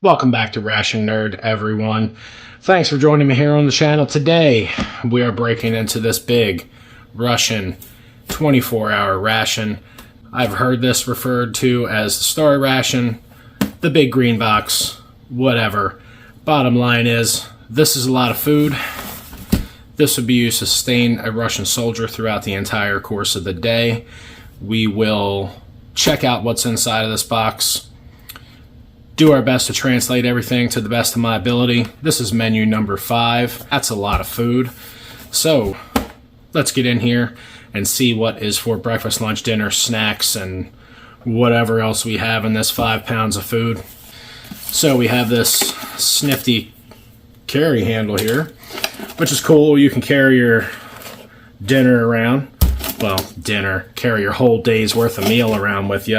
Welcome back to Ration Nerd, everyone. Thanks for joining me here on the channel. Today, we are breaking into this big Russian 24-hour ration. I've heard this referred to as the Star Ration, the big green box, whatever. Bottom line is, this is a lot of food. This would be used to sustain a Russian soldier throughout the entire course of the day. We will check out what's inside of this box, do our best to translate everything to the best of my ability. This is menu number 5. That's a lot of food. So let's get in here and see what is for breakfast, lunch, dinner, snacks, and whatever else we have in this 5 pounds of food. So we have this snifty carry handle here, which is cool. You can carry your dinner around. Well, carry your whole day's worth of meal around with you.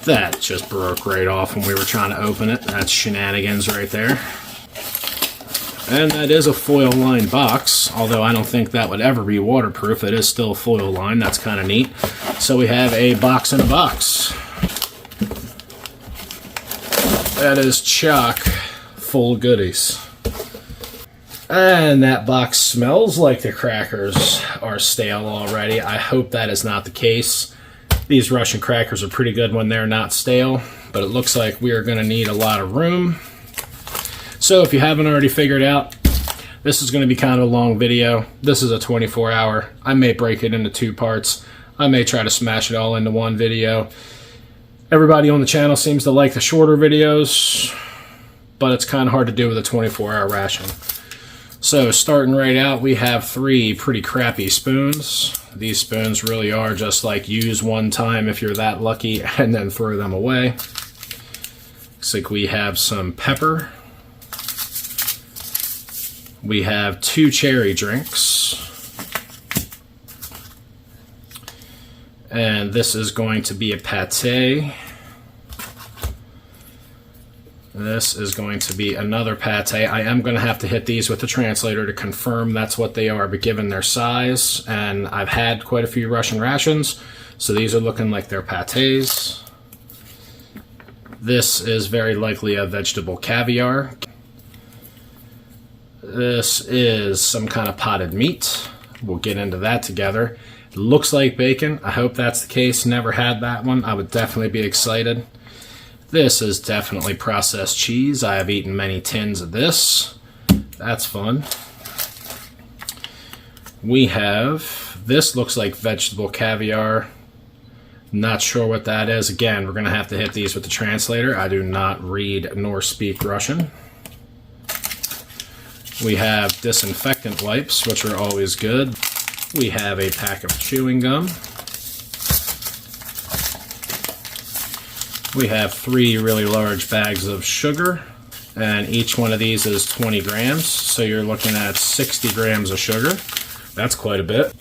That just broke right off when we were trying to open it. That's shenanigans right there. And that is a foil-lined box, although I don't think that would ever be waterproof. It is still foil-lined. That's kind of neat. So we have a box in a box. That is chock full of goodies. And that box smells like the crackers are stale already. I hope that is not the case. These Russian crackers are pretty good when they're not stale, but it looks like we are going to need a lot of room. So if you haven't already figured out, this is going to be kind of a long video. This is a 24-hour. I may break it into 2 parts. I may try to smash it all into one video. Everybody on the channel seems to like the shorter videos, but it's kind of hard to do with a 24-hour ration. So starting right out, we have 3 pretty crappy spoons. These spoons really are just like use one time if you're that lucky and then throw them away. Looks like we have some pepper. We have 2 cherry drinks. And this is going to be a pate. This is going to be another pate. I am going to have to hit these with the translator to confirm that's what they are, but given their size, and I've had quite a few Russian rations, so these are looking like they're pates. This is very likely a vegetable caviar. This is some kind of potted meat. We'll get into that together. It looks like bacon. I hope that's the case. Never had that one. I would definitely be excited. This is definitely processed cheese. I have eaten many tins of this. That's fun. We have, this looks like vegetable caviar. Not sure what that is. Again, we're going to have to hit these with the translator. I do not read nor speak Russian. We have disinfectant wipes, which are always good. We have a pack of chewing gum. We have 3 really large bags of sugar, and each one of these is 20 grams, so you're looking at 60 grams of sugar. That's quite a bit.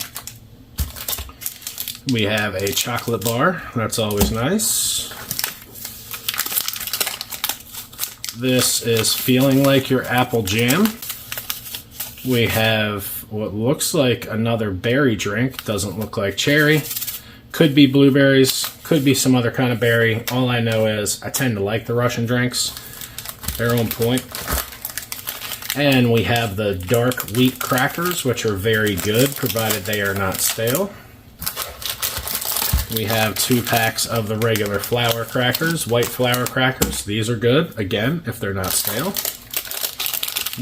We have a chocolate bar. That's always nice. This is feeling like your apple jam. We have what looks like another berry drink. Doesn't look like cherry. Could be blueberries, could be some other kind of berry. All I know is I tend to like the Russian drinks. They're on point. And we have the dark wheat crackers, which are very good, provided they are not stale. We have 2 packs of the regular flour crackers, white flour crackers. These are good, again, if they're not stale.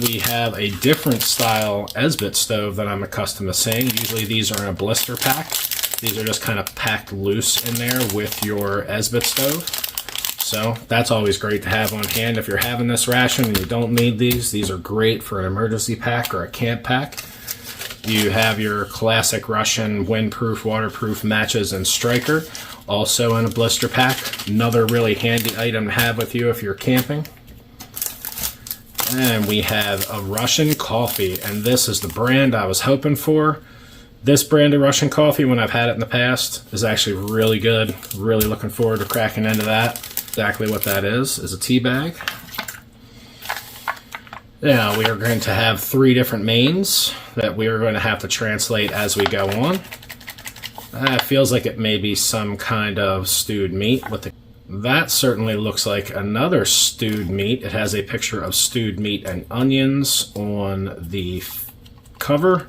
We have a different style Esbit stove that I'm accustomed to seeing. Usually these are in a blister pack. These are just kind of packed loose in there with your Esbit stove. So that's always great to have on hand if you're having this ration and you don't need these. These are great for an emergency pack or a camp pack. You have your classic Russian windproof, waterproof matches and striker, also in a blister pack. Another really handy item to have with you if you're camping. And we have a Russian coffee, and this is the brand I was hoping for. This brand of Russian coffee, when I've had it in the past, is actually really good. Really looking forward to cracking into that. Exactly what that is a tea bag. Now, we are going to have 3 different mains that we are going to have to translate as we go on. It feels like it may be some kind of stewed meat with the That certainly looks like another stewed meat. It has a picture of stewed meat and onions on the cover.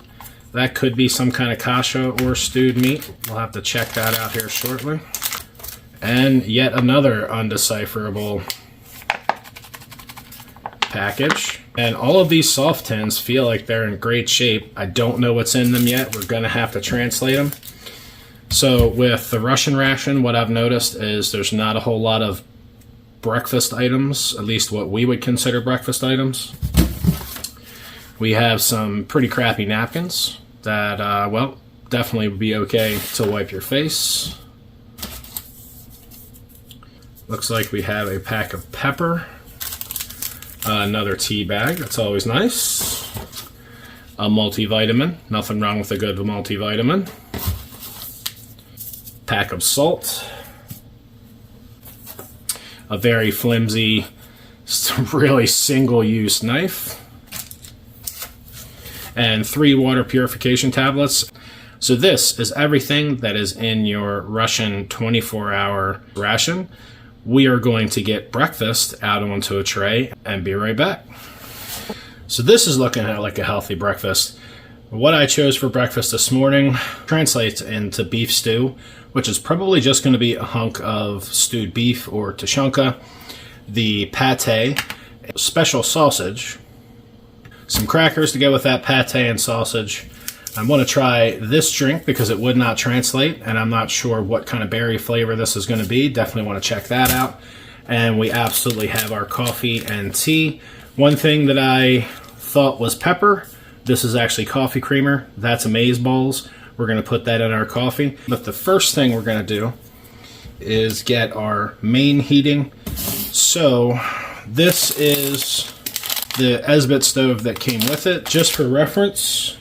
That could be some kind of kasha or stewed meat. We'll have to check that out here shortly. And yet another undecipherable package. And all of these soft tins feel like they're in great shape. I don't know what's in them yet. We're going to have to translate them. So with the Russian ration, what I've noticed is there's not a whole lot of breakfast items, at least what we would consider breakfast items. We have some pretty crappy napkins that, well, definitely would be okay to wipe your face. Looks like we have a pack of pepper. Another tea bag, that's always nice. A multivitamin, nothing wrong with a good multivitamin. Pack of salt. A very flimsy, really single-use knife. And 3 water purification tablets. So this is everything that is in your Russian 24-hour ration. We are going to get breakfast out onto a tray and be right back. So this is looking at like a healthy breakfast. What I chose for breakfast this morning translates into beef stew, which is probably just going to be a hunk of stewed beef or tushonka, the pate, special sausage, some crackers to go with that pate and sausage. I want to try this drink because it would not translate, and I'm not sure what kind of berry flavor this is going to be. Definitely want to check that out. And we absolutely have our coffee and tea. One thing that I thought was pepper, this is actually coffee creamer. That's amazeballs. We're going to put that in our coffee. But the first thing we're going to do is get our main heating. So this is the Esbit stove that came with it. Just for reference,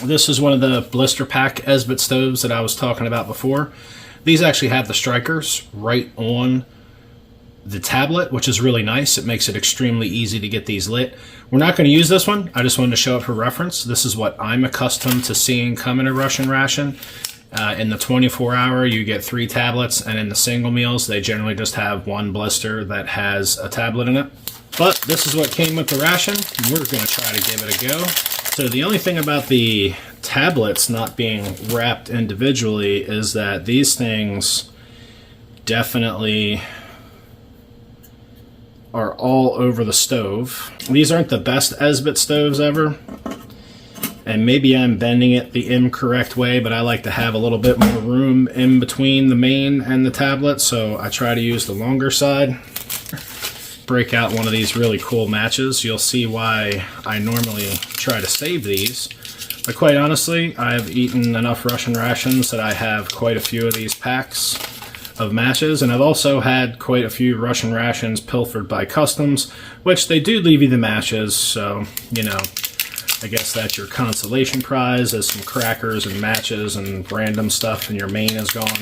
this is one of the blister pack Esbit stoves that I was talking about before. These actually have the strikers right on the tablet, which is really nice. It makes it extremely easy to get these lit. We're not going to use this one. I just wanted to show it for reference. This is what I'm accustomed to seeing come in a Russian ration. In the 24-hour, you get 3 tablets, and in the single meals, they generally just have 1 blister that has a tablet in it. But this is what came with the ration. We're going to try to give it a go. So the only thing about the tablets not being wrapped individually is that these things definitely are all over the stove. These aren't the best Esbit stoves ever, and maybe I'm bending it the incorrect way, but I like to have a little bit more room in between the main and the tablet, so I try to use the longer side. Break out one of these really cool matches. You'll see why I normally try to save these, but quite honestly, I've eaten enough Russian rations that I have quite a few of these packs of matches, and I've also had quite a few Russian rations pilfered by customs, which they do leave you the matches, so, you know, I guess that's your consolation prize, is some crackers and matches and random stuff, and your main is gone.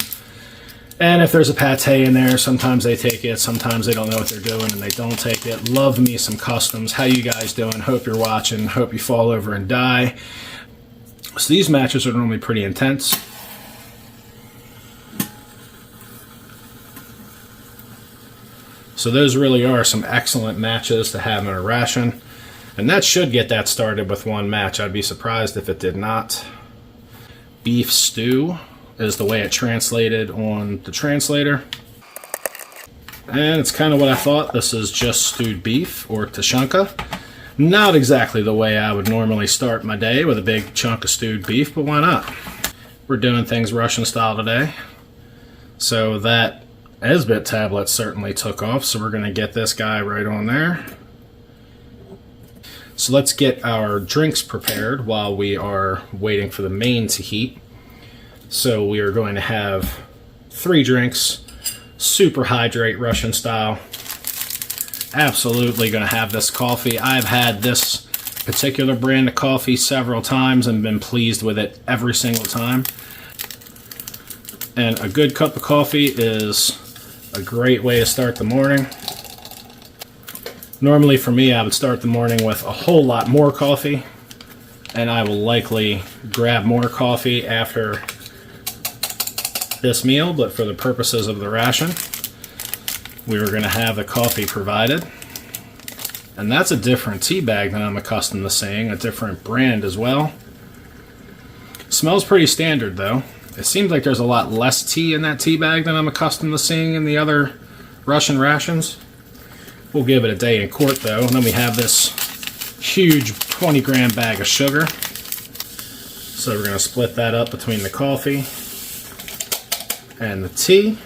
And if there's a pate in there, sometimes they take it, sometimes they don't know what they're doing and they don't take it. Love me some customs. How you guys doing? Hope you're watching. Hope you fall over and die. So these matches are normally pretty intense. So those really are some excellent matches to have in a ration. And that should get that started with 1 match. I'd be surprised if it did not. Beef stew is the way it translated on the translator. And it's kind of what I thought. This is just stewed beef or tushonka. Not exactly the way I would normally start my day, with a big chunk of stewed beef, but why not? We're doing things Russian style today. So that Esbit tablet certainly took off, so we're going to get this guy right on there. So let's get our drinks prepared while we are waiting for the main to heat. So we are going to have 3 drinks, super hydrate Russian style. Absolutely going to have this coffee. I've had this particular brand of coffee several times and been pleased with it every single time. And a good cup of coffee is a great way to start the morning. Normally for me, I would start the morning with a whole lot more coffee, and I will likely grab more coffee after this meal, but for the purposes of the ration, we were going to have the coffee provided. And that's a different tea bag than I'm accustomed to seeing, a different brand as well. Smells pretty standard though. It seems like there's a lot less tea in that tea bag than I'm accustomed to seeing in the other Russian rations. We'll give it a day in court though. And then we have this huge 20-gram bag of sugar. So we're going to split that up between the coffee and the tea.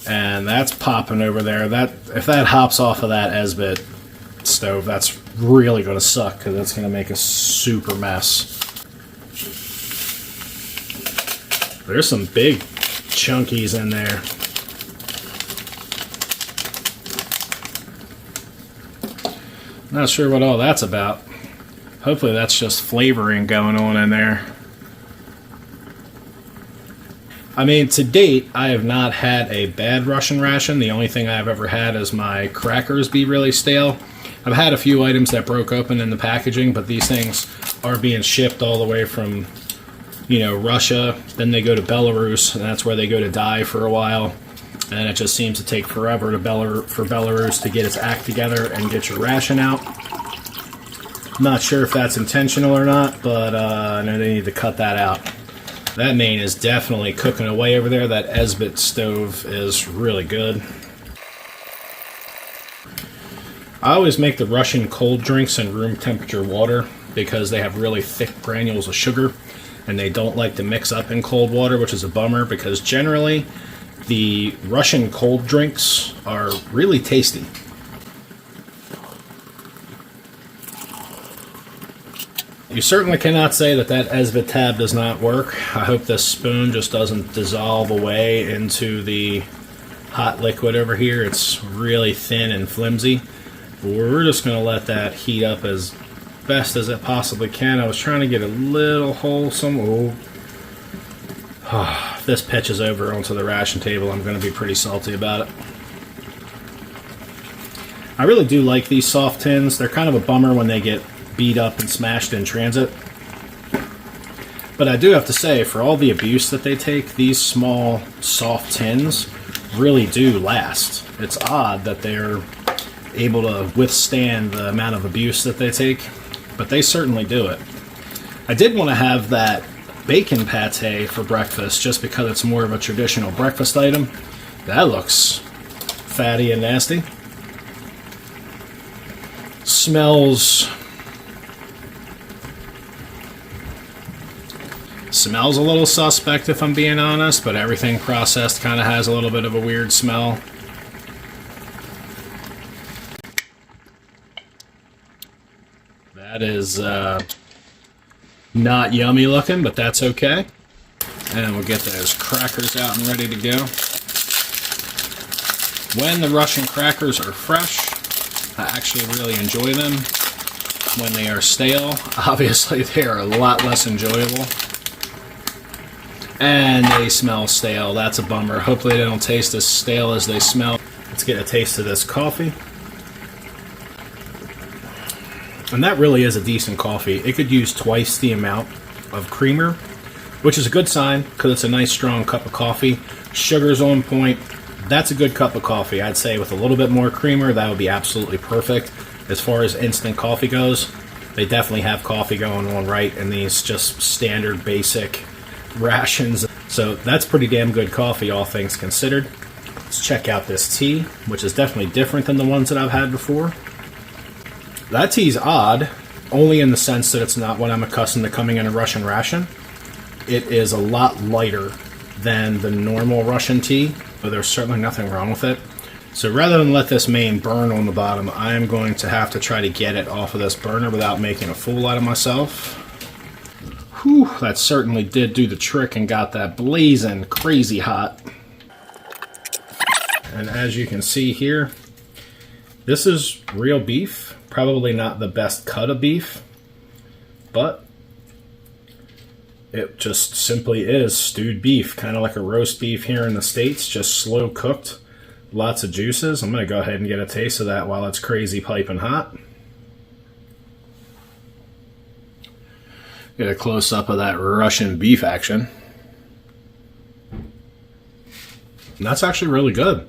And that's popping over there. If that hops off of that Esbit stove, that's really going to suck because it's going to make a super mess. There's some big chunkies in there. Not sure what all that's about. Hopefully that's just flavoring going on in there. I mean, to date, I have not had a bad Russian ration. The only thing I've ever had is my crackers be really stale. I've had a few items that broke open in the packaging, but these things are being shipped all the way from, you know, Russia. Then they go to Belarus, and that's where they go to die for a while. And it just seems to take forever for Belarus to get its act together and get your ration out. I'm not sure if that's intentional or not, but I know they need to cut that out. That main is definitely cooking away over there. That Esbit stove is really good. I always make the Russian cold drinks in room temperature water because they have really thick granules of sugar and they don't like to mix up in cold water, which is a bummer because generally the Russian cold drinks are really tasty. You certainly cannot say that Esbit tab does not work. I hope this spoon just doesn't dissolve away into the hot liquid over here. It's really thin and flimsy. But we're just going to let that heat up as best as it possibly can. I was trying to get a little wholesome. If this pitches over onto the ration table, I'm going to be pretty salty about it. I really do like these soft tins. They're kind of a bummer when they get beat up and smashed in transit. But I do have to say, for all the abuse that they take, these small, soft tins really do last. It's odd that they're able to withstand the amount of abuse that they take, but they certainly do it. I did want to have that bacon pate for breakfast just because it's more of a traditional breakfast item. That looks fatty and nasty. Smells a little suspect if I'm being honest, but everything processed kind of has a little bit of a weird smell. That is not yummy looking, but that's okay. And we'll get those crackers out and ready to go. When the Russian crackers are fresh, I actually really enjoy them. When they are stale, obviously they are a lot less enjoyable. And they smell stale. That's a bummer. Hopefully they don't taste as stale as they smell. Let's get a taste of this coffee. And that really is a decent coffee. It could use twice the amount of creamer, which is a good sign because it's a nice strong cup of coffee. Sugar's on point. That's a good cup of coffee. I'd say with a little bit more creamer, that would be absolutely perfect. As far as instant coffee goes, they definitely have coffee going on right in these just standard basic rations. So that's pretty damn good coffee, all things considered. Let's check out this tea, which is definitely different than the ones that I've had before. That tea's odd, only in the sense that it's not what I'm accustomed to coming in a Russian ration. It is a lot lighter than the normal Russian tea, but there's certainly nothing wrong with it. So rather than let this main burn on the bottom, I am going to have to try to get it off of this burner without making a fool out of myself. Whew, that certainly did do the trick and got that blazing crazy hot. And as you can see here, this is real beef. Probably not the best cut of beef, but it just simply is stewed beef, kind of like a roast beef here in the States, just slow cooked, lots of juices. I'm going to go ahead and get a taste of that while it's crazy piping hot. Get a close-up of that Russian beef action. And that's actually really good.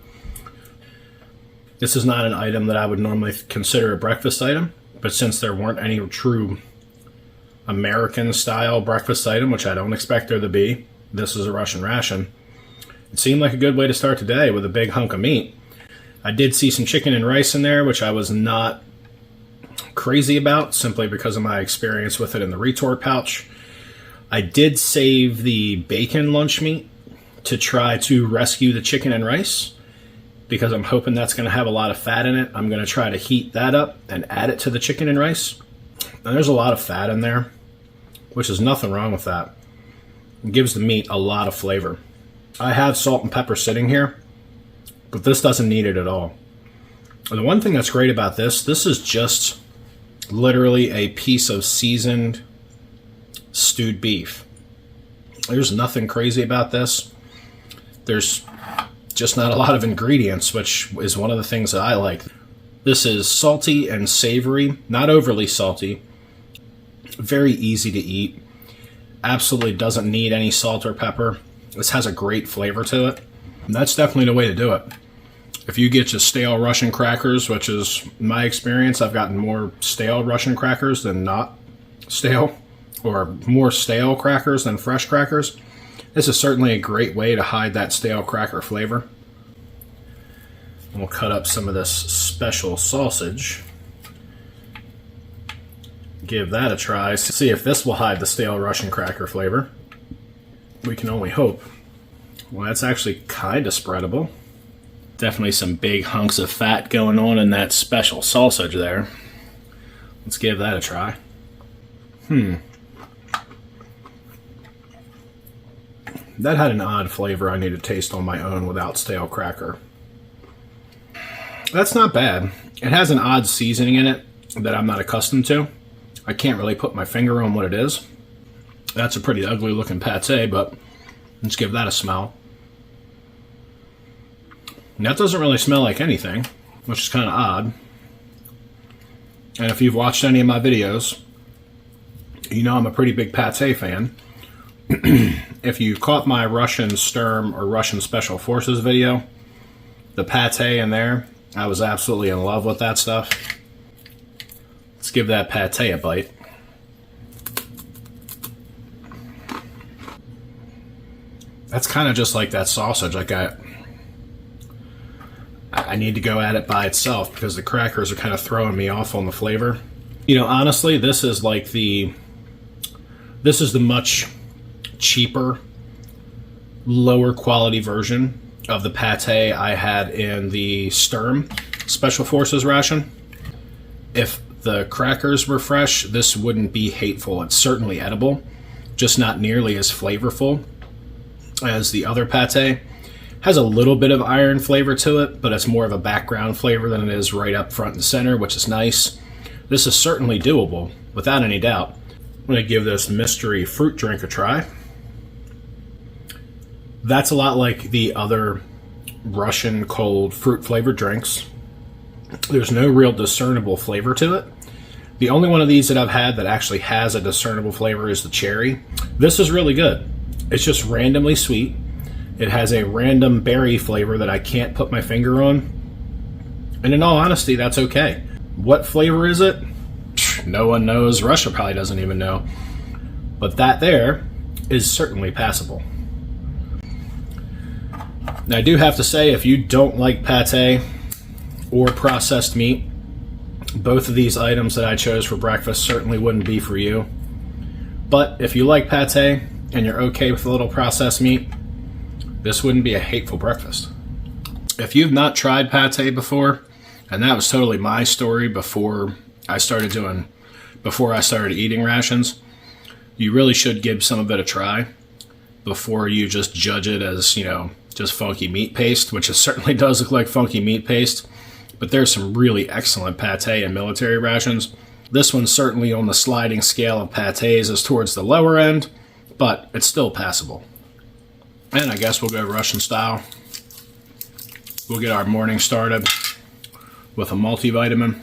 This is not an item that I would normally consider a breakfast item, but since there weren't any true American style breakfast item, which I don't expect there to be, this is a Russian ration. It seemed like a good way to start the day with a big hunk of meat. I did see some chicken and rice in there, which I was not crazy about, simply because of my experience with it in the retort pouch. I did save the bacon lunch meat to try to rescue the chicken and rice, because I'm hoping that's going to have a lot of fat in it. I'm going to try to heat that up and add it to the chicken and rice. And there's a lot of fat in there, which is nothing wrong with that. It gives the meat a lot of flavor. I have salt and pepper sitting here, but this doesn't need it at all. And the one thing that's great about this is just literally a piece of seasoned stewed beef. There's nothing crazy about this. There's just not a lot of ingredients, which is one of the things that I like. This is salty and savory, not overly salty, very easy to eat, absolutely doesn't need any salt or pepper. This has a great flavor to it, and that's definitely the way to do it. If you get just stale Russian crackers, which is my experience, I've gotten more stale Russian crackers than not stale, or more stale crackers than fresh crackers. This is certainly a great way to hide that stale cracker flavor. And we'll cut up some of this special sausage. Give that a try. See if this will hide the stale Russian cracker flavor. We can only hope. Well, that's actually kind of spreadable. Definitely some big hunks of fat going on in that special sausage there. Let's give that a try. That had an odd flavor I need to taste on my own without stale cracker. That's not bad. It has an odd seasoning in it that I'm not accustomed to. I can't really put my finger on what it is. That's a pretty ugly looking pate, but let's give that a smell. And that doesn't really smell like anything, which is kind of odd. And if you've watched any of my videos, you know I'm a pretty big pate fan. If you caught my Russian Sturm or Russian Special Forces video, the pate in there, I was absolutely in love with that stuff. Let's give that pate a bite. That's kind of just like that sausage. Like I need to go at it by itself because the crackers are kind of throwing me off on the flavor. You know, honestly, this is the much cheaper, lower quality version of the pate I had in the Sturm Special Forces ration. If the crackers were fresh, this wouldn't be hateful. It's certainly edible, just not nearly as flavorful as the other pate. Has a little bit of iron flavor to it, but it's more of a background flavor than it is right up front and center, which is nice. This is certainly doable, without any doubt. I'm going to give this mystery fruit drink a try. That's a lot like the other Russian cold fruit flavored drinks. There's no real discernible flavor to it. The only one of these that I've had that actually has a discernible flavor is the cherry. This is really good. It's just randomly sweet. It has a random berry flavor that I can't put my finger on. And in all honesty, that's okay. What flavor is it? No one knows. Russia probably doesn't even know. But that there is certainly passable. Now, I do have to say, if you don't like pate or processed meat, both of these items that I chose for breakfast certainly wouldn't be for you. But if you like pate and you're okay with a little processed meat, this wouldn't be a hateful breakfast. If you've not tried pate before, and that was totally my story before I started eating rations, you really should give some of it a try before you just judge it as, you know, just funky meat paste, which it certainly does look like funky meat paste. But there's some really excellent pate in military rations. This one's certainly on the sliding scale of pates is towards the lower end, but it's still passable. And I guess we'll go Russian style. We'll get our morning started with a multivitamin.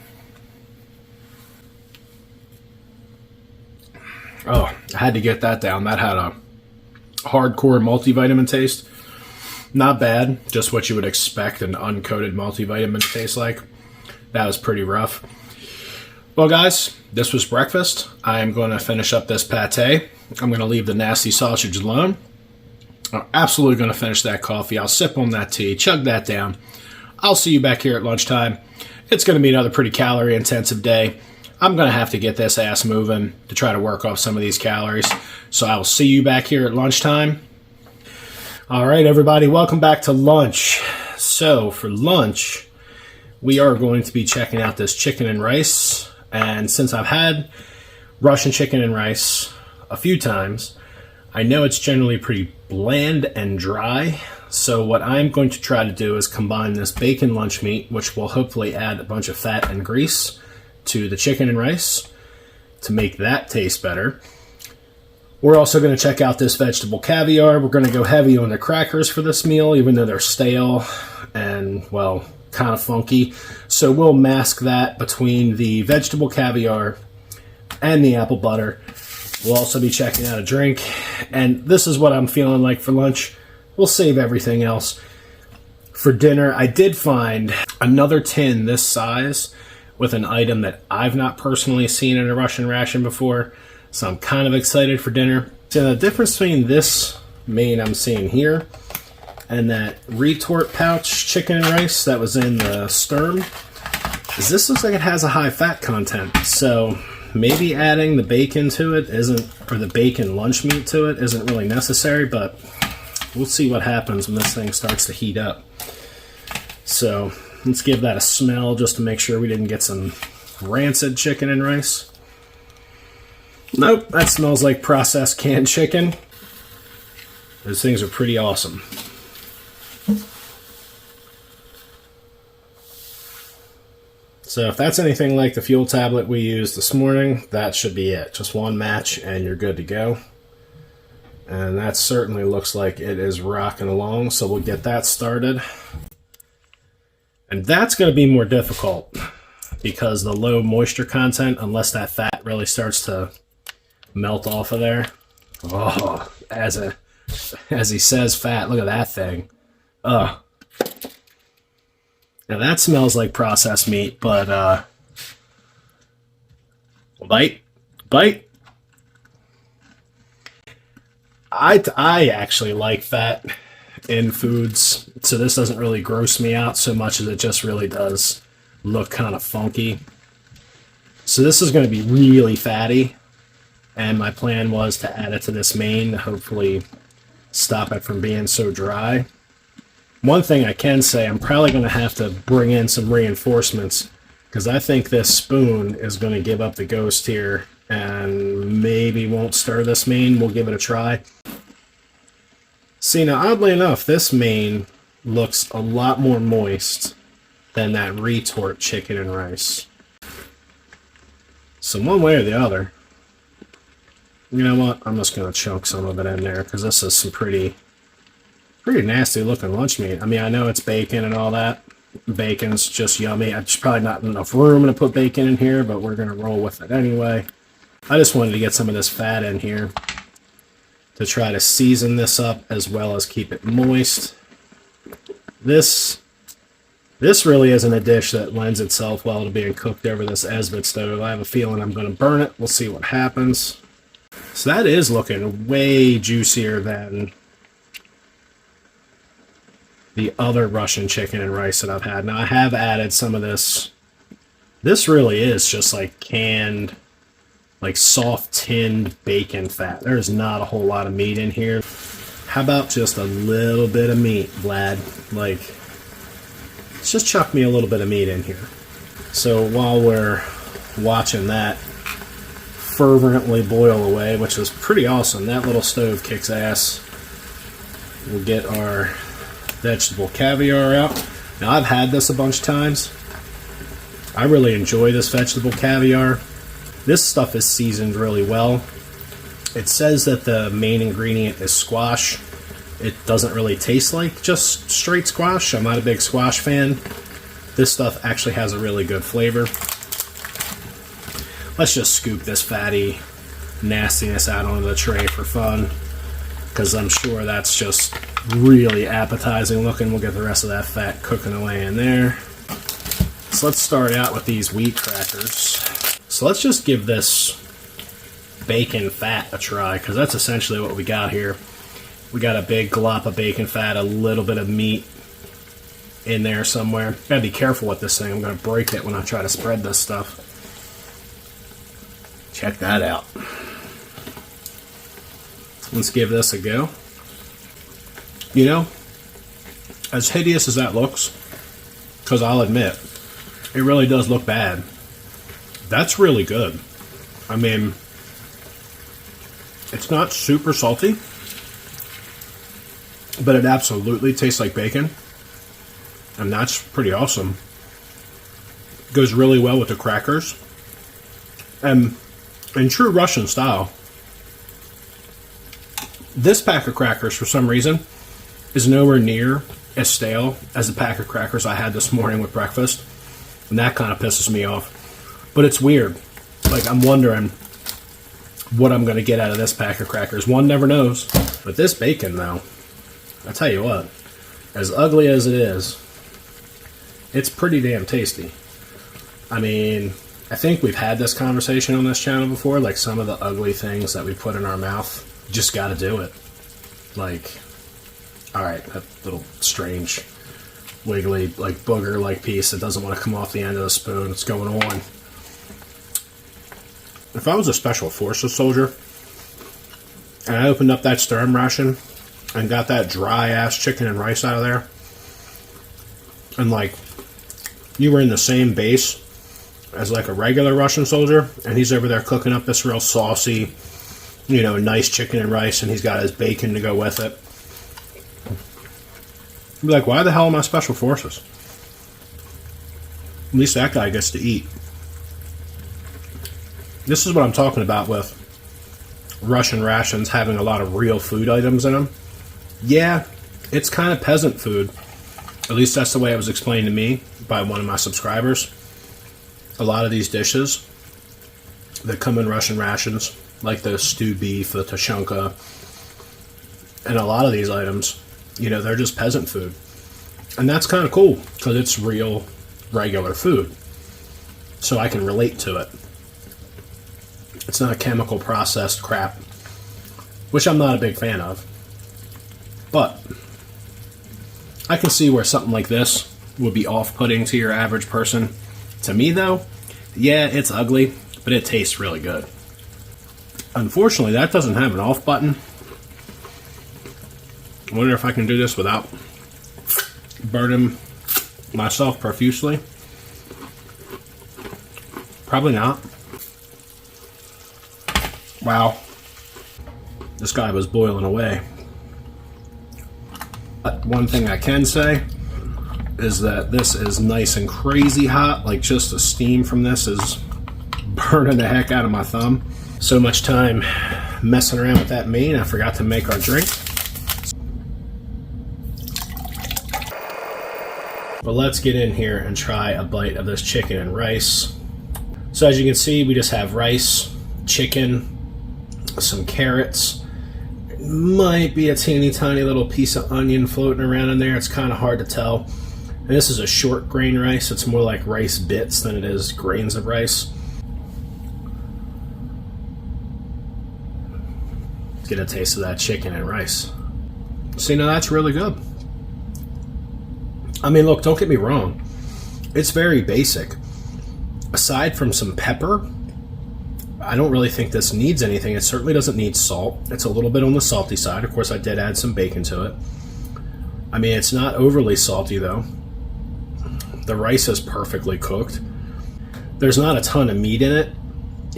Oh, I had to get that down. That had a hardcore multivitamin taste. Not bad, just what you would expect an uncoated multivitamin to taste like. That was pretty rough. Well, guys, this was breakfast. I am going to finish up this pate. I'm going to leave the nasty sausage alone. I'm absolutely going to finish that coffee. I'll sip on that tea, chug that down. I'll see you back here at lunchtime. It's going to be another pretty calorie-intensive day. I'm going to have to get this ass moving to try to work off some of these calories. So I will see you back here at lunchtime. All right, everybody, welcome back to lunch. So for lunch, we are going to be checking out this chicken and rice. And since I've had Russian chicken and rice a few times, I know it's generally pretty bland and dry. So what I'm going to try to do is combine this bacon lunch meat, which will hopefully add a bunch of fat and grease to the chicken and rice to make that taste better. We're also going to check out this vegetable caviar. We're going to go heavy on the crackers for this meal, even though they're stale and, well, kind of funky. So we'll mask that between the vegetable caviar and the apple butter. We'll also be checking out a drink. And this is what I'm feeling like for lunch. We'll save everything else for dinner. I did find another tin this size with an item that I've not personally seen in a Russian ration before. So I'm kind of excited for dinner. So the difference between this main I'm seeing here and that retort pouch chicken and rice that was in the sturm is this looks like it has a high fat content. So maybe adding the bacon to it isn't, or the bacon lunch meat to it isn't really necessary, but we'll see what happens when this thing starts to heat up. So let's give that a smell just to make sure we didn't get some rancid chicken and rice. Nope, that smells like processed canned chicken. Those things are pretty awesome. So if that's anything like the fuel tablet we used this morning, that should be it. Just one match and you're good to go. And that certainly looks like it is rocking along, so we'll get that started. And that's going to be more difficult because the low moisture content, unless that fat really starts to melt off of there. Oh, as he says, fat. Look at that thing. Ugh. Now that smells like processed meat, but bite. I actually like fat in foods, so this doesn't really gross me out so much as it just really does look kind of funky. So this is going to be really fatty. And my plan was to add it to this main to hopefully stop it from being so dry. One thing I can say, I'm probably going to have to bring in some reinforcements because I think this spoon is going to give up the ghost here and maybe won't stir this main. We'll give it a try. See, now oddly enough, this main looks a lot more moist than that retort chicken and rice. So one way or the other, you know what? I'm just going to chunk some of it in there because this is some pretty nasty looking lunch meat. I mean, I know it's bacon and all that. Bacon's just yummy. There's probably not enough room to put bacon in here, but we're going to roll with it anyway. I just wanted to get some of this fat in here to try to season this up as well as keep it moist. This really isn't a dish that lends itself well to being cooked over this Esbit stove. I have a feeling I'm going to burn it. We'll see what happens. So that is looking way juicier than the other Russian chicken and rice that I've had. Now I have added some of this. This really is just like canned, like soft tinned bacon fat. There's not a whole lot of meat in here. How about just a little bit of meat, Vlad? Like, let's just chuck me a little bit of meat in here. So while we're watching that fervently boil away, which is pretty awesome. That little stove kicks ass. We'll get our vegetable caviar out. Now I've had this a bunch of times. I really enjoy this vegetable caviar. This stuff is seasoned really well. It says that the main ingredient is squash. It doesn't really taste like just straight squash. I'm not a big squash fan. This stuff actually has a really good flavor. Let's just scoop this fatty nastiness out onto the tray for fun. because I'm sure that's just really appetizing looking. We'll get the rest of that fat cooking away in there. So let's start out with these wheat crackers. So let's just give this bacon fat a try, because that's essentially what we got here. We got a big glop of bacon fat, a little bit of meat in there somewhere. Gotta be careful with this thing. I'm gonna break it when I try to spread this stuff. Check that out. Let's give this a go. You know, as hideous as that looks, because I'll admit, it really does look bad. That's really good. I mean, it's not super salty, but it absolutely tastes like bacon. And that's pretty awesome. Goes really well with the crackers. And in true Russian style, this pack of crackers, for some reason, is nowhere near as stale as the pack of crackers I had this morning with breakfast. And that kind of pisses me off. But it's weird. Like, I'm wondering what I'm going to get out of this pack of crackers. One never knows. But this bacon, though, I tell you what, as ugly as it is, it's pretty damn tasty. I mean, I think we've had this conversation on this channel before, like some of the ugly things that we put in our mouth, just gotta do it. Like, alright, that little strange, wiggly, like booger-like piece that doesn't want to come off the end of the spoon, it's going on. If I was a Special Forces soldier, and I opened up that Sturm ration, and got that dry-ass chicken and rice out of there, and like, you were in the same base as like a regular Russian soldier, and he's over there cooking up this real saucy, you know, nice chicken and rice, and he's got his bacon to go with it. You'd be like, why the hell am I Special Forces? At least that guy gets to eat. This is what I'm talking about with Russian rations having a lot of real food items in them. Yeah, it's kind of peasant food. At least that's the way it was explained to me by one of my subscribers. A lot of these dishes that come in Russian rations, like the stewed beef, the tushonka, and a lot of these items, you know, they're just peasant food. And that's kind of cool, because it's real, regular food. So I can relate to it. It's not chemical processed crap, which I'm not a big fan of. But I can see where something like this would be off-putting to your average person. To me, though, yeah, it's ugly, but it tastes really good. Unfortunately, that doesn't have an off button. I wonder if I can do this without burning myself profusely. Probably not. Wow. This guy was boiling away. But one thing I can say is that this is nice and crazy hot. Like, just the steam from this is burning the heck out of my thumb. So much time messing around with that main, I forgot to make our drink. But let's get in here and try a bite of this chicken and rice. So as you can see, we just have rice, chicken, some carrots. It might be a teeny tiny little piece of onion floating around in there. It's kind of hard to tell. And this is a short grain rice. It's more like rice bits than it is grains of rice. Let's get a taste of that chicken and rice. See, now that's really good. I mean, look, don't get me wrong. It's very basic. Aside from some pepper, I don't really think this needs anything. It certainly doesn't need salt. It's a little bit on the salty side. Of course, I did add some bacon to it. I mean, it's not overly salty, though. The rice is perfectly cooked. There's not a ton of meat in it.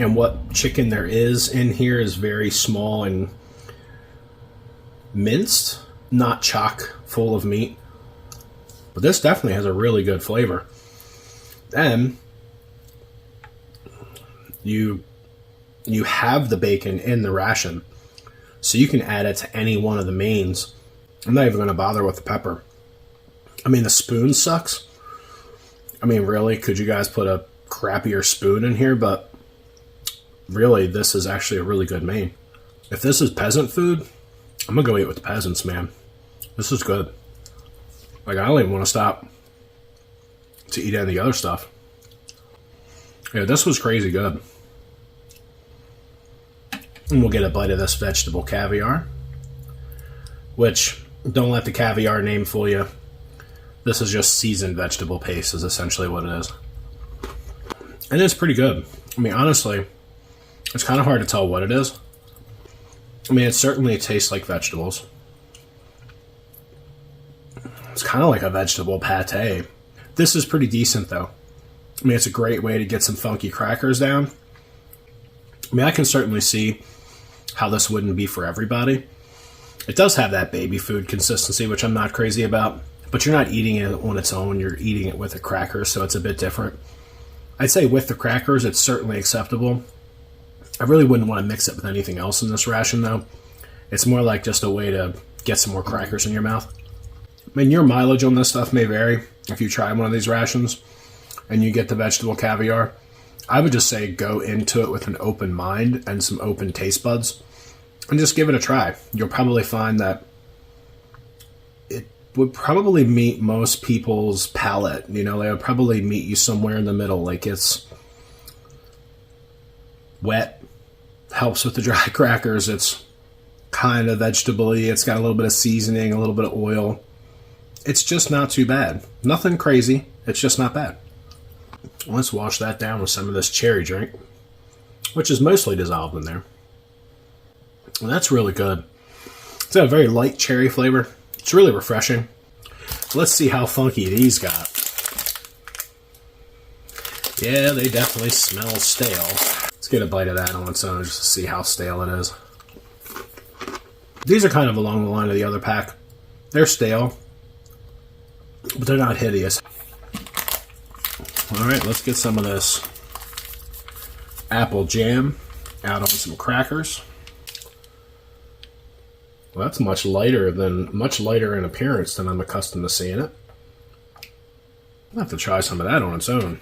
And what chicken there is in here is very small and minced, not chock full of meat. But this definitely has a really good flavor. And you have the bacon in the ration, so you can add it to any one of the mains. I'm not even going to bother with the pepper. I mean, the spoon sucks. I mean, really, could you guys put a crappier spoon in here? But really, this is actually a really good main. If this is peasant food, I'm gonna go eat with the peasants, man. This is good. Like, I don't even want to stop to eat any of the other stuff. Yeah, this was crazy good. And we'll get a bite of this vegetable caviar, which, don't let the caviar name fool you. This is just seasoned vegetable paste is essentially what it is. And it's pretty good. I mean, honestly, it's kind of hard to tell what it is. I mean, it certainly tastes like vegetables. It's kind of like a vegetable pate. This is pretty decent, though. I mean, it's a great way to get some funky crackers down. I mean, I can certainly see how this wouldn't be for everybody. It does have that baby food consistency, which I'm not crazy about. But you're not eating it on its own. You're eating it with a cracker, so it's a bit different. I'd say with the crackers, it's certainly acceptable. I really wouldn't want to mix it with anything else in this ration, though. It's more like just a way to get some more crackers in your mouth. I mean, your mileage on this stuff may vary. If you try one of these rations and you get the vegetable caviar, I would just say go into it with an open mind and some open taste buds and just give it a try. You'll probably find that it would probably meet most people's palate. You know, they would probably meet you somewhere in the middle. Like, it's wet, helps with the dry crackers. It's kind of vegetable-y. It's got a little bit of seasoning, a little bit of oil. It's just not too bad. Nothing crazy. It's just not bad. Let's wash that down with some of this cherry drink, which is mostly dissolved in there. And that's really good. It's got a very light cherry flavor. It's really refreshing. Let's see how funky these got. Yeah, they definitely smell stale. Let's get a bite of that on its own just to see how stale it is. These are kind of along the line of the other pack. They're stale, but they're not hideous. Alright, let's get some of this apple jam out on some crackers. Well, that's much lighter in appearance than I'm accustomed to seeing it. I'll have to try some of that on its own.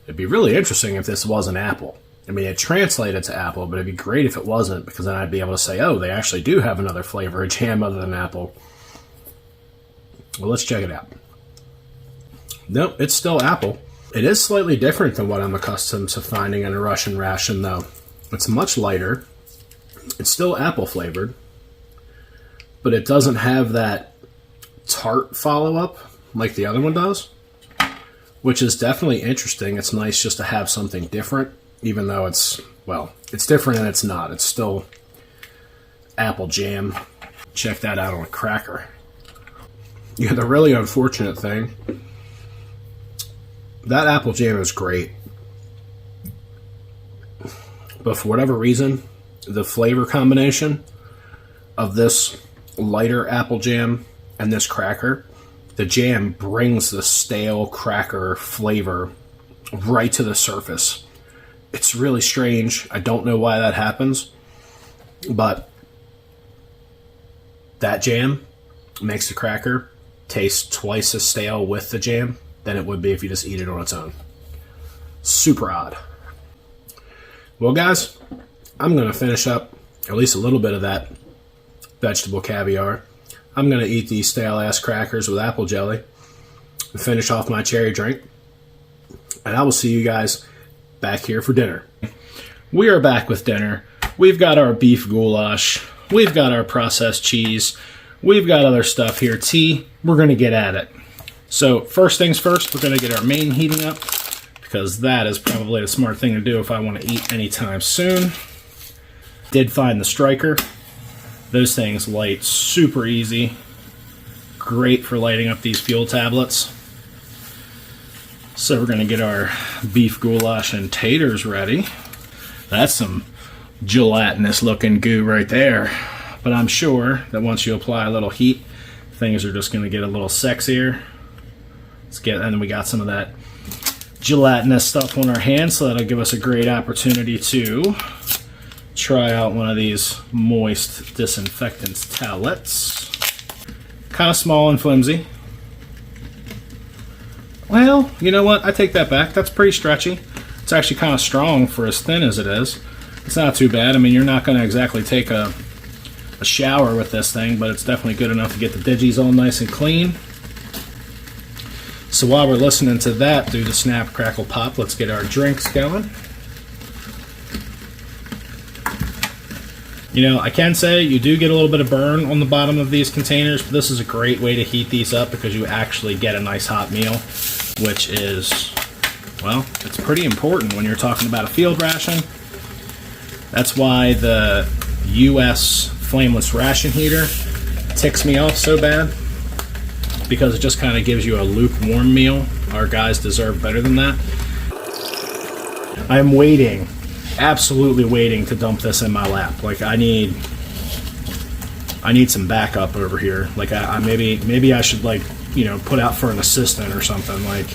It'd be really interesting if this was an apple. I mean, it translated to apple, but it'd be great if it wasn't, because then I'd be able to say, oh, they actually do have another flavor of jam other than apple. Well, let's check it out. Nope, it's still apple. It is slightly different than what I'm accustomed to finding in a Russian ration, though. It's much lighter. It's still apple flavored, but it doesn't have that tart follow-up like the other one does, which is definitely interesting. It's nice just to have something different, even though it's, well, it's different and it's not. It's still apple jam. Check that out on a cracker. Yeah, the really unfortunate thing, that apple jam is great, but for whatever reason, the flavor combination of this lighter apple jam and this cracker, the jam brings the stale cracker flavor right to the surface. It's really strange. I don't know why that happens, but that jam makes the cracker taste twice as stale with the jam than it would be if you just eat it on its own. Super odd. Well, guys, I'm going to finish up at least a little bit of that vegetable caviar. I'm going to eat these stale-ass crackers with apple jelly and finish off my cherry drink. And I will see you guys back here for dinner. We are back with dinner. We've got our beef goulash. We've got our processed cheese. We've got other stuff here. Tea. We're going to get at it. So first things first, we're going to get our main heating up, because that is probably the smart thing to do if I want to eat anytime soon. Did find the striker. Those things light super easy. Great for lighting up these fuel tablets. So we're going to get our beef goulash and taters ready. That's some gelatinous looking goo right there. But I'm sure that once you apply a little heat, things are just going to get a little sexier. And then we got some of that gelatinous stuff on our hands, so that'll give us a great opportunity to try out one of these moist disinfectants towelettes. Kind of small and flimsy. Well, you know what? I take that back. That's pretty stretchy. It's actually kind of strong for as thin as it is. It's not too bad. I mean, you're not going to exactly take a shower with this thing, but it's definitely good enough to get the digis all nice and clean. So while we're listening to that do the snap, crackle, pop, let's get our drinks going. You know, I can say you do get a little bit of burn on the bottom of these containers, but this is a great way to heat these up because you actually get a nice hot meal, which is, well, it's pretty important when you're talking about a field ration. That's why the US flameless ration heater ticks me off so bad, because it just kind of gives you a lukewarm meal. Our guys deserve better than that. I'm waiting, absolutely waiting to dump this in my lap. Like I need some backup over here. Like I maybe I should, like, you know, put out for an assistant or something, like,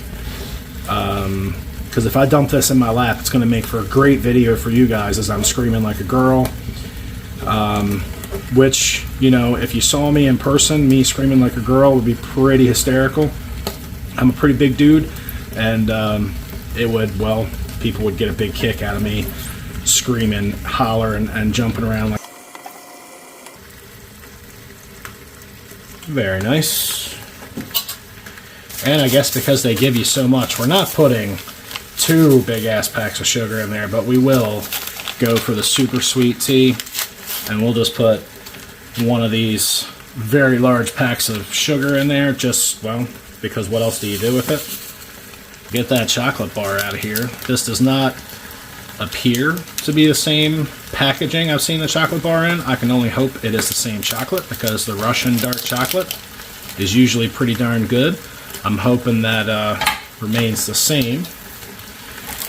because if I dump this in my lap, it's going to make for a great video for you guys as I'm screaming like a girl. Which, you know, if you saw me in person, me screaming like a girl would be pretty hysterical. I'm a pretty big dude, and it would, well, people would get a big kick out of me screaming, hollering, and jumping around like. Very nice. And I guess because they give you so much, we're not putting 2 big ass packs of sugar in there, but we will go for the super sweet tea, and we'll just put one of these very large packs of sugar in there, just, well, because what else do you do with it? Get that chocolate bar out of here. This does not appear to be the same packaging I've seen the chocolate bar in. I can only hope it is the same chocolate, because the Russian dark chocolate is usually pretty darn good. I'm hoping that remains the same.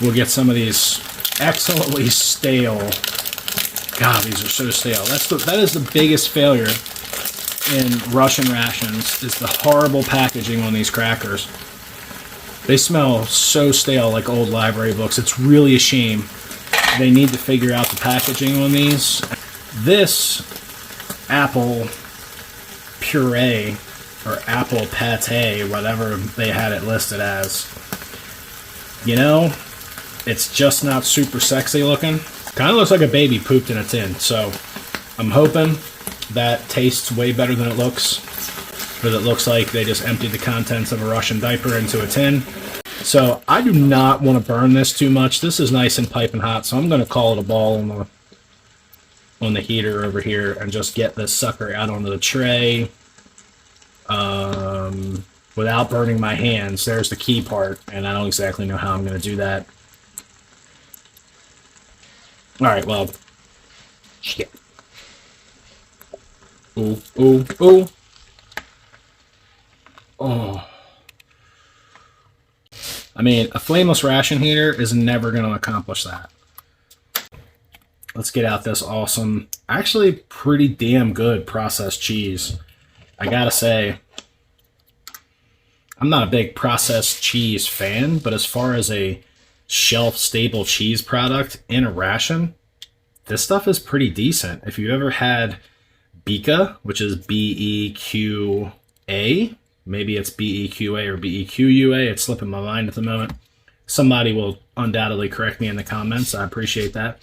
We'll get some of these excellently stale. God, these are so stale. That is the biggest failure in Russian rations, is the horrible packaging on these crackers. They smell so stale, like old library books. It's really a shame. They need to figure out the packaging on these. This apple puree, or apple pate, whatever they had it listed as, you know, it's just not super sexy looking. Kind of looks like a baby pooped in a tin, so I'm hoping that tastes way better than it looks, because it looks like they just emptied the contents of a Russian diaper into a tin. So I do not want to burn this too much. This is nice and piping hot, so I'm going to call it a ball on the heater over here and just get this sucker out onto the tray without burning my hands. There's the key part, and I don't exactly know how I'm going to do that. Alright, well, shit. Ooh, ooh, ooh. Oh. I mean, a flameless ration heater is never going to accomplish that. Let's get out this awesome, actually pretty damn good processed cheese. I gotta say, I'm not a big processed cheese fan, but as far as a shelf-stable cheese product in a ration, this stuff is pretty decent. If you've ever had Beqa, which is B-E-Q-A, maybe it's B-E-Q-A or B-E-Q-U-A, it's slipping my mind at the moment. Somebody will undoubtedly correct me in the comments. I appreciate that.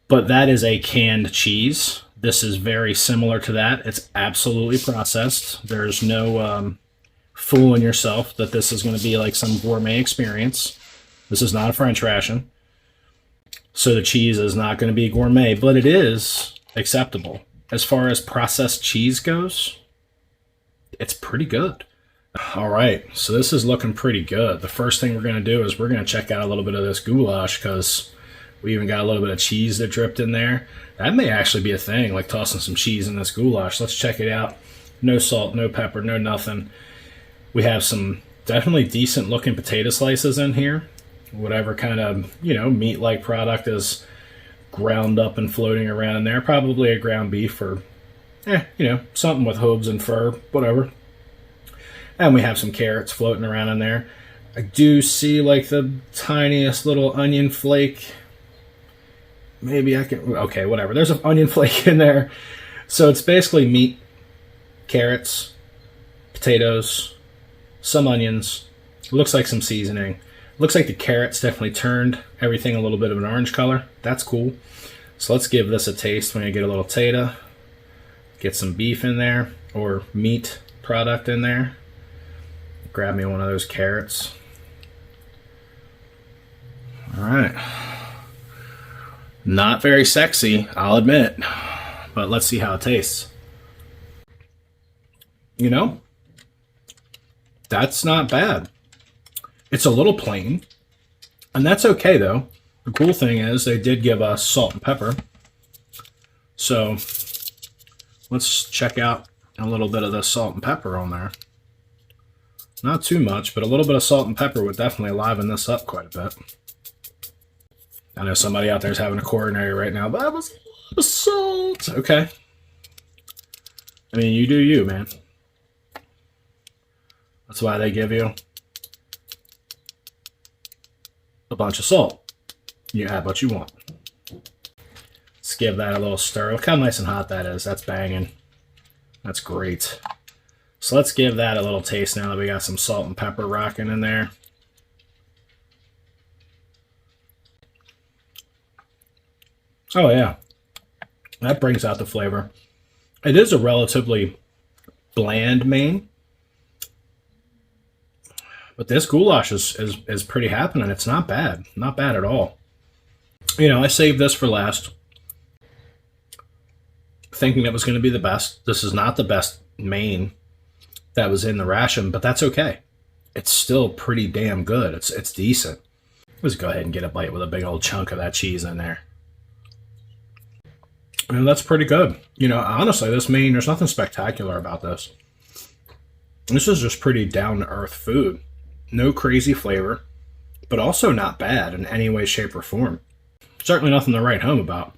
But that is a canned cheese. This is very similar to that. It's absolutely processed. There's no fooling yourself that this is going to be like some gourmet experience. This is not a French ration. So the cheese is not going to be gourmet, but it is acceptable. As far as processed cheese goes, it's pretty good. All right, so this is looking pretty good. The first thing we're going to do is we're going to check out a little bit of this goulash, because we even got a little bit of cheese that dripped in there. That may actually be a thing, like tossing some cheese in this goulash. Let's check it out. No salt, no pepper, no nothing. We have some definitely decent looking potato slices in here. Whatever kind of, you know, meat-like product is ground up and floating around in there. Probably a ground beef or, you know, something with hooves and fur, whatever. And we have some carrots floating around in there. I do see like the tiniest little onion flake. Maybe I can, okay, whatever. There's an onion flake in there. So it's basically meat, carrots, potatoes, some onions. It looks like some seasoning. Looks like the carrots definitely turned everything a little bit of an orange color. That's cool. So let's give this a taste. We're going to get a little Tata. Get some beef in there, or meat product in there. Grab me one of those carrots. All right. Not very sexy, I'll admit. But let's see how it tastes. You know, that's not bad. It's a little plain, and that's okay though. The cool thing is they did give us salt and pepper. So let's check out a little bit of the salt and pepper on there. Not too much, but a little bit of salt and pepper would definitely liven this up quite a bit. I know somebody out there is having a coronary right now, but that was a lot of salt. Okay. I mean, you do you, man. That's why they give you a bunch of salt. You add what you want. Let's give that a little stir. Look how nice and hot that is. That's banging. That's great. So let's give that a little taste now that we got some salt and pepper rocking in there. Oh yeah, that brings out the flavor. It is a relatively bland main, but this goulash is pretty happening. It's not bad. Not bad at all. You know, I saved this for last, thinking it was going to be the best. This is not the best main that was in the ration, but that's okay. It's still pretty damn good. It's decent. Let's go ahead and get a bite with a big old chunk of that cheese in there. And that's pretty good. You know, honestly, this main, there's nothing spectacular about this. This is just pretty down-to-earth food. No crazy flavor, but also not bad in any way, shape, or form. Certainly nothing to write home about.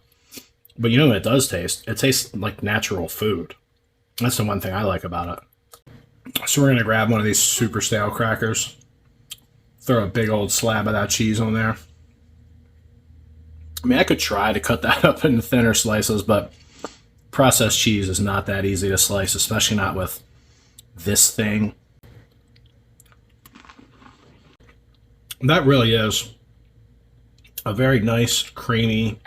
But you know what it does taste? It tastes like natural food. That's the one thing I like about it. So we're going to grab one of these super stale crackers. Throw a big old slab of that cheese on there. I mean, I could try to cut that up into thinner slices, but processed cheese is not that easy to slice, especially not with this thing. That really is a very nice, creamy,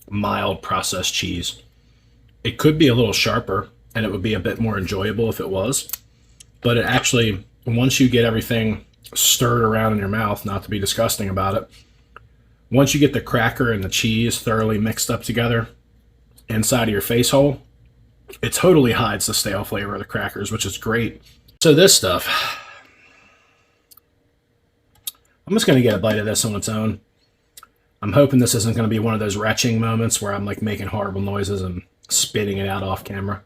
mild processed cheese. It could be a little sharper, and it would be a bit more enjoyable if it was. But it actually, once you get everything stirred around in your mouth, not to be disgusting about it, once you get the cracker and the cheese thoroughly mixed up together inside of your face hole, it totally hides the stale flavor of the crackers, which is great. So this stuff, I'm just going to get a bite of this on its own. I'm hoping this isn't going to be one of those retching moments where I'm like making horrible noises and spitting it out off camera.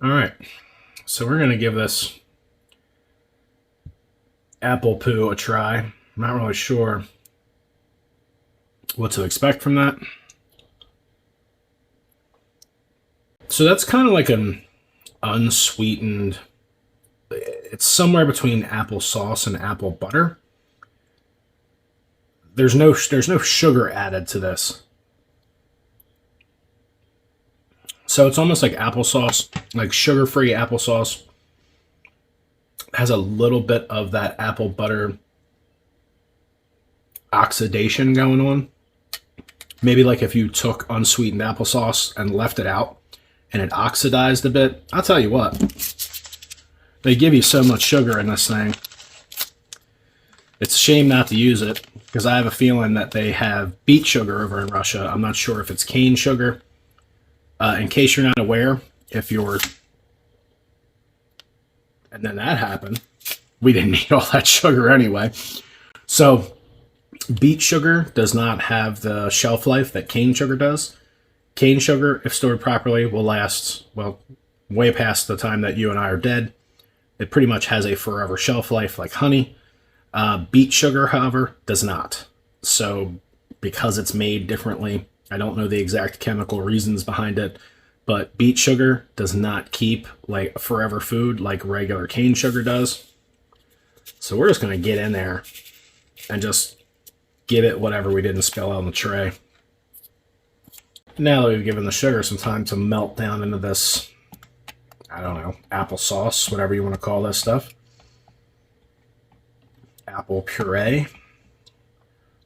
All right, so we're going to give this apple poo a try. I'm not really sure what to expect from that. So that's kind of like an unsweetened, it's somewhere between applesauce and apple butter. There's no sugar added to this. So it's almost like applesauce, like sugar-free applesauce. Has a little bit of that apple butter oxidation going on. Maybe like if you took unsweetened applesauce and left it out and it oxidized a bit. I'll tell you what, they give you so much sugar in this thing. It's a shame not to use it, because I have a feeling that they have beet sugar over in Russia. I'm not sure if it's cane sugar. In case you're not aware, if you're... And then that happened. We didn't need all that sugar anyway. So beet sugar does not have the shelf life that cane sugar does. Cane sugar, if stored properly, will last, well, way past the time that you and I are dead. It pretty much has a forever shelf life like honey. Beet sugar, however, does not. So because it's made differently, I don't know the exact chemical reasons behind it, but beet sugar does not keep like forever food like regular cane sugar does. So we're just going to get in there and just give it whatever we didn't spill on the tray. Now that we've given the sugar some time to melt down into this, I don't know, applesauce, whatever you want to call this stuff. apple puree.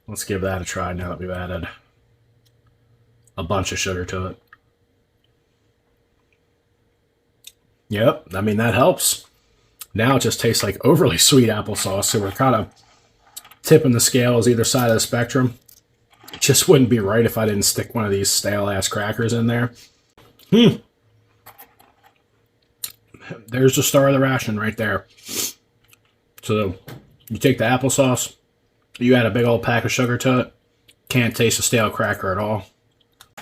Let's give that a try now that we've added a bunch of sugar to it. Yep, I mean, that helps. Now it just tastes like overly sweet applesauce, so we're kind of tipping the scales either side of the spectrum. It just wouldn't be right if I didn't stick one of these stale-ass crackers in there. There's the star of the ration right there. So you take the applesauce, you add a big old pack of sugar to it, can't taste a stale cracker at all.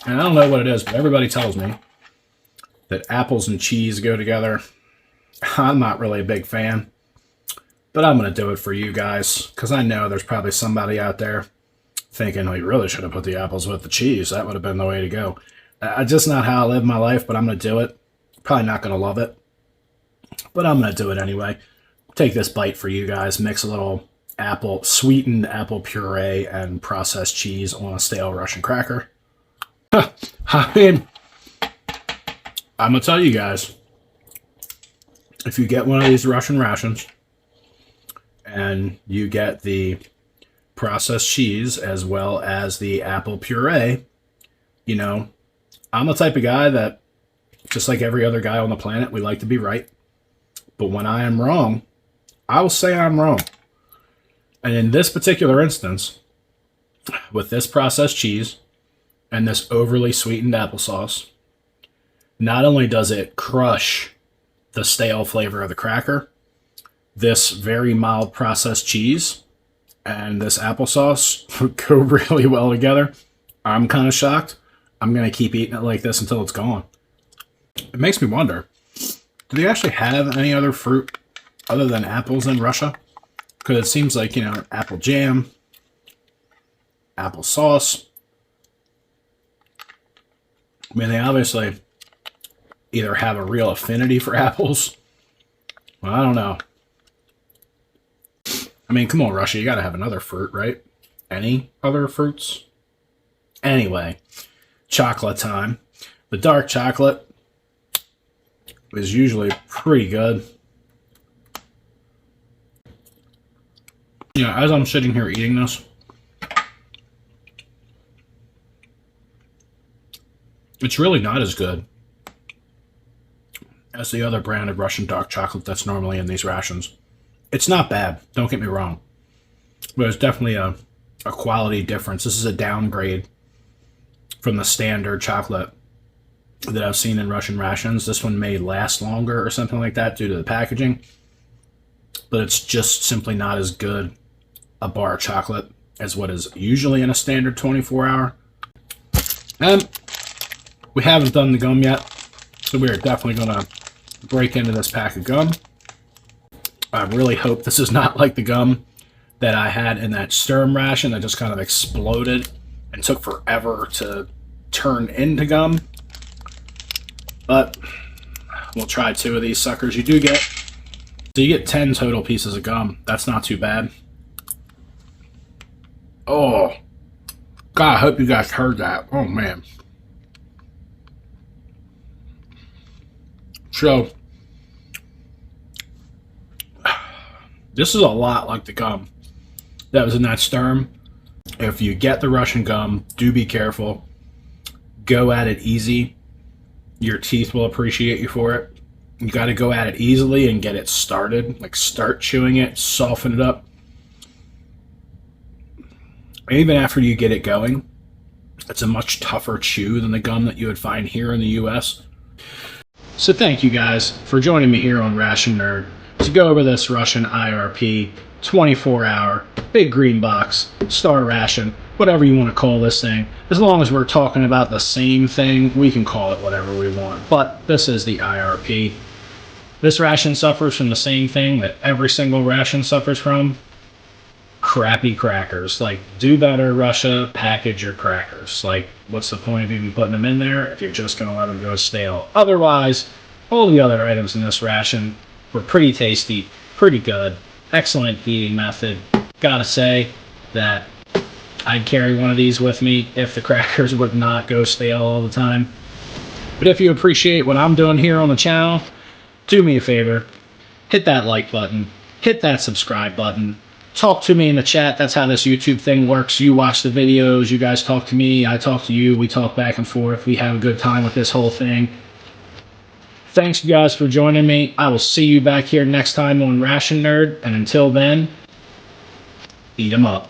And I don't know what it is, but everybody tells me that apples and cheese go together. I'm not really a big fan, but I'm going to do it for you guys, because I know there's probably somebody out there thinking, oh, you really should have put the apples with the cheese. That would have been the way to go. Just not how I live my life, but I'm going to do it. Probably not going to love it, but I'm going to do it anyway. Take this bite for you guys, mix a little sweetened apple puree and processed cheese on a stale Russian cracker. I mean, I'm going to tell you guys, if you get one of these Russian rations and you get the processed cheese as well as the apple puree, you know, I'm the type of guy that, just like every other guy on the planet, we like to be right. But when I am wrong, I will say I'm wrong. And in this particular instance, with this processed cheese and this overly sweetened applesauce, not only does it crush the stale flavor of the cracker, this very mild processed cheese and this applesauce go really well together. I'm kind of shocked. I'm going to keep eating it like this until it's gone. It makes me wonder, do they actually have any other fruit other than apples in Russia? Because it seems like, you know, apple jam, apple sauce. I mean, they obviously either have a real affinity for apples. Well, I don't know. I mean, come on, Russia, you gotta have another fruit, right? Any other fruits? Anyway, chocolate time. The dark chocolate is usually pretty good. You know, as I'm sitting here eating this, it's really not as good as the other brand of Russian dark chocolate that's normally in these rations. It's not bad, don't get me wrong, but there's definitely a quality difference. This is a downgrade from the standard chocolate that I've seen in Russian rations. This one may last longer or something like that due to the packaging, but it's just simply not as good a bar of chocolate as what is usually in a standard 24-hour. And we haven't done the gum yet, so we are definitely going to break into this pack of gum. I really hope this is not like the gum that I had in that Sturm ration that just kind of exploded and took forever to turn into gum. But we'll try 2 of these suckers. You get 10 total pieces of gum. That's not too bad. Oh, God, I hope you guys heard that. Oh, man. So, this is a lot like the gum that was in that Sturm. If you get the Russian gum, do be careful. Go at it easy. Your teeth will appreciate you for it. You got to go at it easily and get it started. Like, start chewing it, soften it up. And even after you get it going, it's a much tougher chew than the gum that you would find here in the US. So thank you guys for joining me here on Ration Nerd to go over this Russian IRP 24-hour big green box star ration, whatever you want to call this thing. As long as we're talking about the same thing, we can call it whatever we want. But this is the IRP. This ration suffers from the same thing that every single ration suffers from. Crappy crackers. Like, do better, Russia. Package your crackers. Like, what's the point of even putting them in there if you're just going to let them go stale? Otherwise, all the other items in this ration were pretty tasty, pretty good, excellent eating method. Gotta say that I'd carry one of these with me if the crackers would not go stale all the time. But if you appreciate what I'm doing here on the channel, do me a favor, hit that like button, hit that subscribe button, talk to me in the chat. That's how this YouTube thing works. You watch the videos, you guys talk to me, I talk to you, we talk back and forth. We have a good time with this whole thing. Thanks, you guys, for joining me. I will see you back here next time on Ration Nerd, and until then, eat 'em up.